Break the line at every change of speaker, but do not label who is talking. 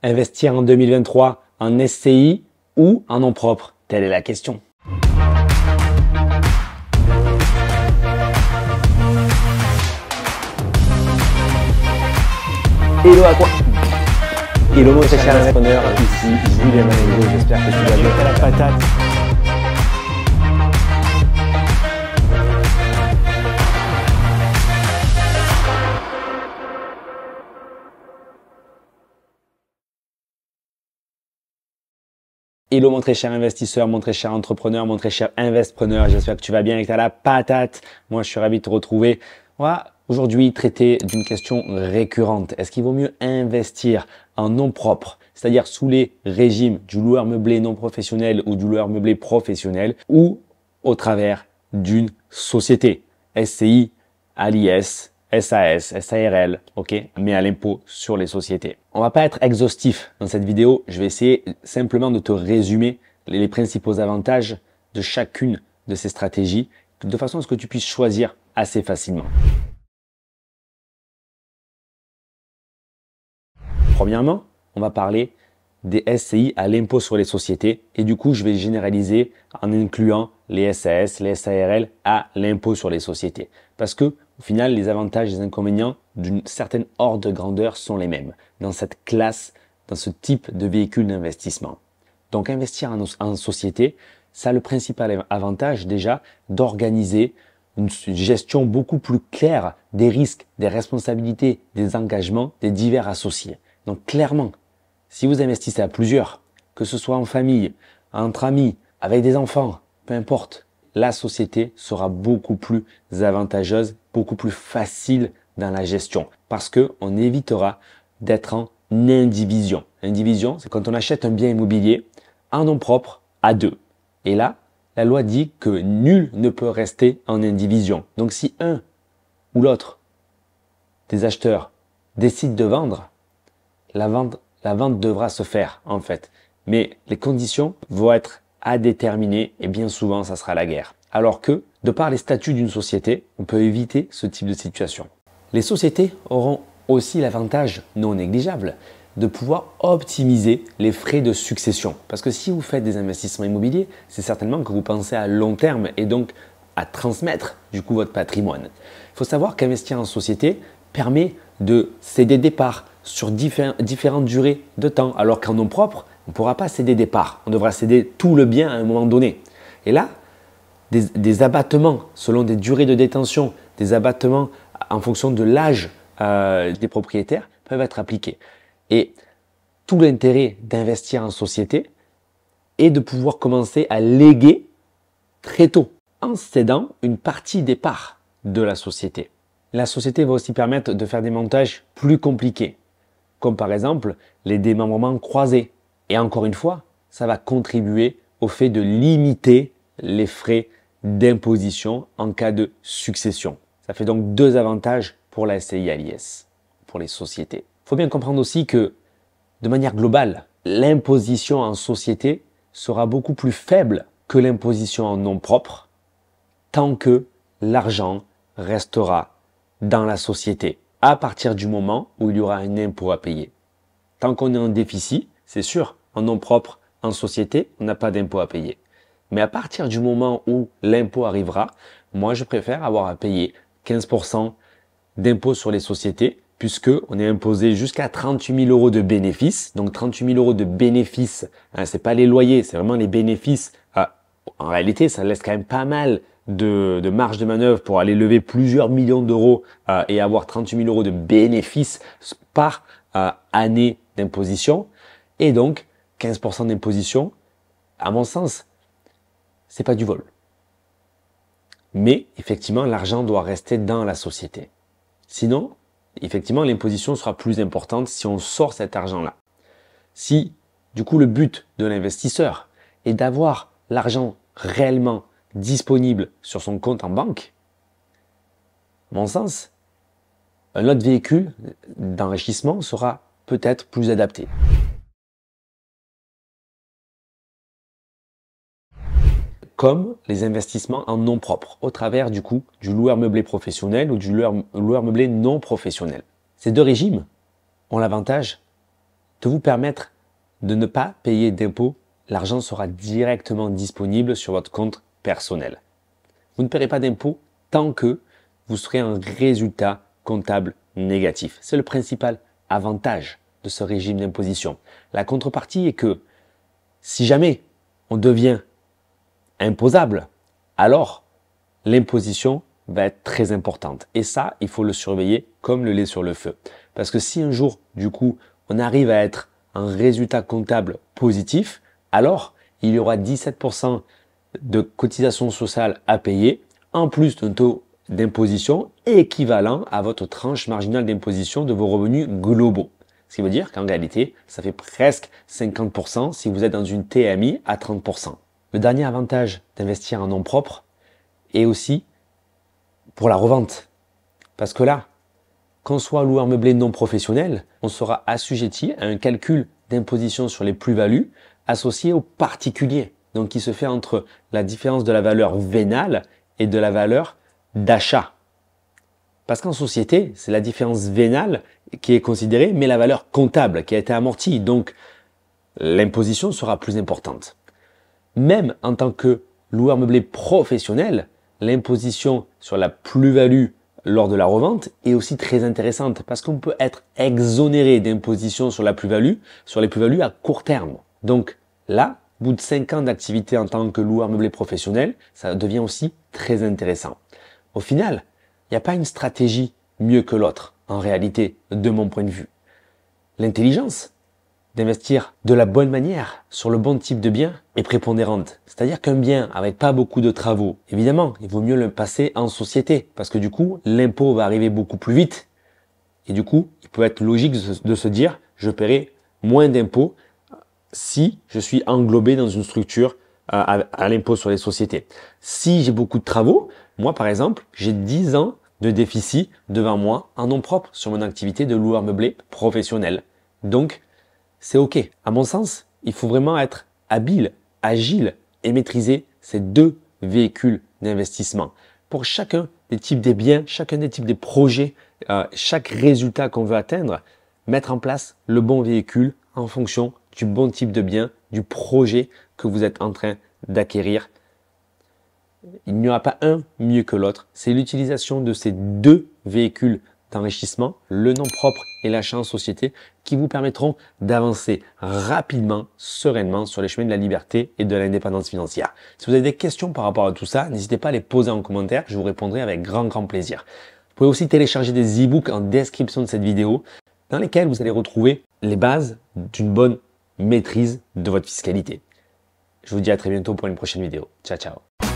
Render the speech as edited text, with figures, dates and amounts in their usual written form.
Investir en 2023 en SCI ou en nom propre? Telle est la question. Hello à quoi? Hello mon cher entrepreneur, ici Julien Manello, j'espère que tu vas bien. La patate. Hello mon très cher investisseur, mon très cher entrepreneur, mon très cher investpreneur, j'espère que tu vas bien et que tu as la patate. Moi je suis ravi de te retrouver. On va aujourd'hui traiter d'une question récurrente. Est-ce qu'il vaut mieux investir en nom propre, c'est-à-dire sous les régimes du loueur meublé non professionnel ou du loueur meublé professionnel, ou au travers d'une société, SCI, à l'IS, SAS, SARL, ok, mais à l'impôt sur les sociétés. On va pas être exhaustif dans cette vidéo, je vais essayer simplement de te résumer les principaux avantages de chacune de ces stratégies, de façon à ce que tu puisses choisir assez facilement. Premièrement, on va parler des SCI à l'impôt sur les sociétés et du coup, je vais généraliser en incluant les SAS, les SARL à l'impôt sur les sociétés. Parce que au final, les avantages et les inconvénients d'une certaine ordre de grandeur sont les mêmes dans cette classe, dans ce type de véhicule d'investissement. Donc, investir en société, ça a le principal avantage déjà d'organiser une gestion beaucoup plus claire des risques, des responsabilités, des engagements des divers associés. Donc, clairement, si vous investissez à plusieurs, que ce soit en famille, entre amis, avec des enfants, peu importe, la société sera beaucoup plus avantageuse, beaucoup plus facile dans la gestion parce qu'on évitera d'être en indivision. Indivision, c'est quand on achète un bien immobilier en nom propre à deux. Et là, la loi dit que nul ne peut rester en indivision. Donc si un ou l'autre des acheteurs décide de vendre, la vente devra se faire en fait. Mais les conditions vont être à déterminer et bien souvent ça sera la guerre. Alors que, de par les statuts d'une société, on peut éviter ce type de situation. Les sociétés auront aussi l'avantage non négligeable de pouvoir optimiser les frais de succession. Parce que si vous faites des investissements immobiliers, c'est certainement que vous pensez à long terme et donc à transmettre du coup votre patrimoine. Il faut savoir qu'investir en société permet de céder des parts sur différentes durées de temps, alors qu'en nom propre, on ne pourra pas céder des parts. On devra céder tout le bien à un moment donné. Et là, des abattements selon des durées de détention, des abattements en fonction de l'âge des propriétaires peuvent être appliqués. Et tout l'intérêt d'investir en société est de pouvoir commencer à léguer très tôt en cédant une partie des parts de la société. La société va aussi permettre de faire des montages plus compliqués, comme par exemple les démembrements croisés. Et encore une fois, ça va contribuer au fait de limiter les frais d'imposition en cas de succession. Ça fait donc deux avantages pour la SCI à l'IS, pour les sociétés. Il faut bien comprendre aussi que, de manière globale, l'imposition en société sera beaucoup plus faible que l'imposition en nom propre, tant que l'argent restera dans la société, à partir du moment où il y aura un impôt à payer. Tant qu'on est en déficit, c'est sûr, en nom propre, en société, on n'a pas d'impôt à payer. Mais à partir du moment où l'impôt arrivera, moi je préfère avoir à payer 15% d'impôt sur les sociétés, puisqu'on est imposé jusqu'à 38 000 € de bénéfices. Donc 38 000 € de bénéfices, hein, c'est pas les loyers, c'est vraiment les bénéfices. En réalité, ça laisse quand même pas mal de marge de manœuvre pour aller lever plusieurs millions d'euros et avoir 38 000 € de bénéfices par année d'imposition. Et donc, 15% d'imposition, à mon sens, c'est pas du vol. Mais effectivement, l'argent doit rester dans la société. Sinon, effectivement, l'imposition sera plus importante si on sort cet argent-là. Si, du coup, le but de l'investisseur est d'avoir l'argent réellement disponible sur son compte en banque, à mon sens, un autre véhicule d'enrichissement sera peut-être plus adapté. Comme les investissements en nom propre, au travers du coup du loueur meublé professionnel ou du loueur meublé non professionnel. Ces deux régimes ont l'avantage de vous permettre de ne pas payer d'impôts. L'argent sera directement disponible sur votre compte personnel. Vous ne paierez pas d'impôts tant que vous serez un résultat comptable négatif. C'est le principal avantage de ce régime d'imposition. La contrepartie est que si jamais on devient imposable, alors l'imposition va être très importante. Et ça, il faut le surveiller comme le lait sur le feu. Parce que si un jour, du coup, on arrive à être un résultat comptable positif, alors il y aura 17% de cotisation sociale à payer, en plus d'un taux d'imposition équivalent à votre tranche marginale d'imposition de vos revenus globaux. Ce qui veut dire qu'en réalité, ça fait presque 50% si vous êtes dans une TMI à 30%. Le dernier avantage d'investir en nom propre est aussi pour la revente. Parce que là, qu'on soit loueur meublé non professionnel, on sera assujetti à un calcul d'imposition sur les plus-values associé aux particuliers. Donc qui se fait entre la différence de la valeur vénale et de la valeur d'achat. Parce qu'en société, c'est la différence vénale qui est considérée, mais la valeur comptable qui a été amortie. Donc l'imposition sera plus importante. Même en tant que loueur meublé professionnel, l'imposition sur la plus-value lors de la revente est aussi très intéressante parce qu'on peut être exonéré d'imposition sur la plus-value, sur les plus-values à court terme. Donc là, au bout de 5 ans d'activité en tant que loueur meublé professionnel, ça devient aussi très intéressant. Au final, il n'y a pas une stratégie mieux que l'autre, en réalité, de mon point de vue. L'intelligence d'investir de la bonne manière sur le bon type de bien est prépondérante. C'est-à-dire qu'un bien avec pas beaucoup de travaux, évidemment, il vaut mieux le passer en société parce que du coup, l'impôt va arriver beaucoup plus vite. Et du coup, il peut être logique de se dire, je paierai moins d'impôts si je suis englobé dans une structure à l'impôt sur les sociétés. Si j'ai beaucoup de travaux, moi par exemple, j'ai 10 ans de déficit devant moi en nom propre sur mon activité de loueur meublé professionnel. Donc, c'est OK. À mon sens, il faut vraiment être habile, agile et maîtriser ces deux véhicules d'investissement. Pour chacun des types des biens, chacun des types des projets, chaque résultat qu'on veut atteindre, mettre en place le bon véhicule en fonction du bon type de bien, du projet que vous êtes en train d'acquérir. Il n'y aura pas un mieux que l'autre. C'est l'utilisation de ces deux véhicules d'enrichissement, le nom propre et l'achat en société, qui vous permettront d'avancer rapidement, sereinement sur les chemins de la liberté et de l'indépendance financière. Si vous avez des questions par rapport à tout ça, n'hésitez pas à les poser en commentaire, je vous répondrai avec grand plaisir. Vous pouvez aussi télécharger des e-books en description de cette vidéo, dans lesquels vous allez retrouver les bases d'une bonne maîtrise de votre fiscalité. Je vous dis à très bientôt pour une prochaine vidéo. Ciao, ciao.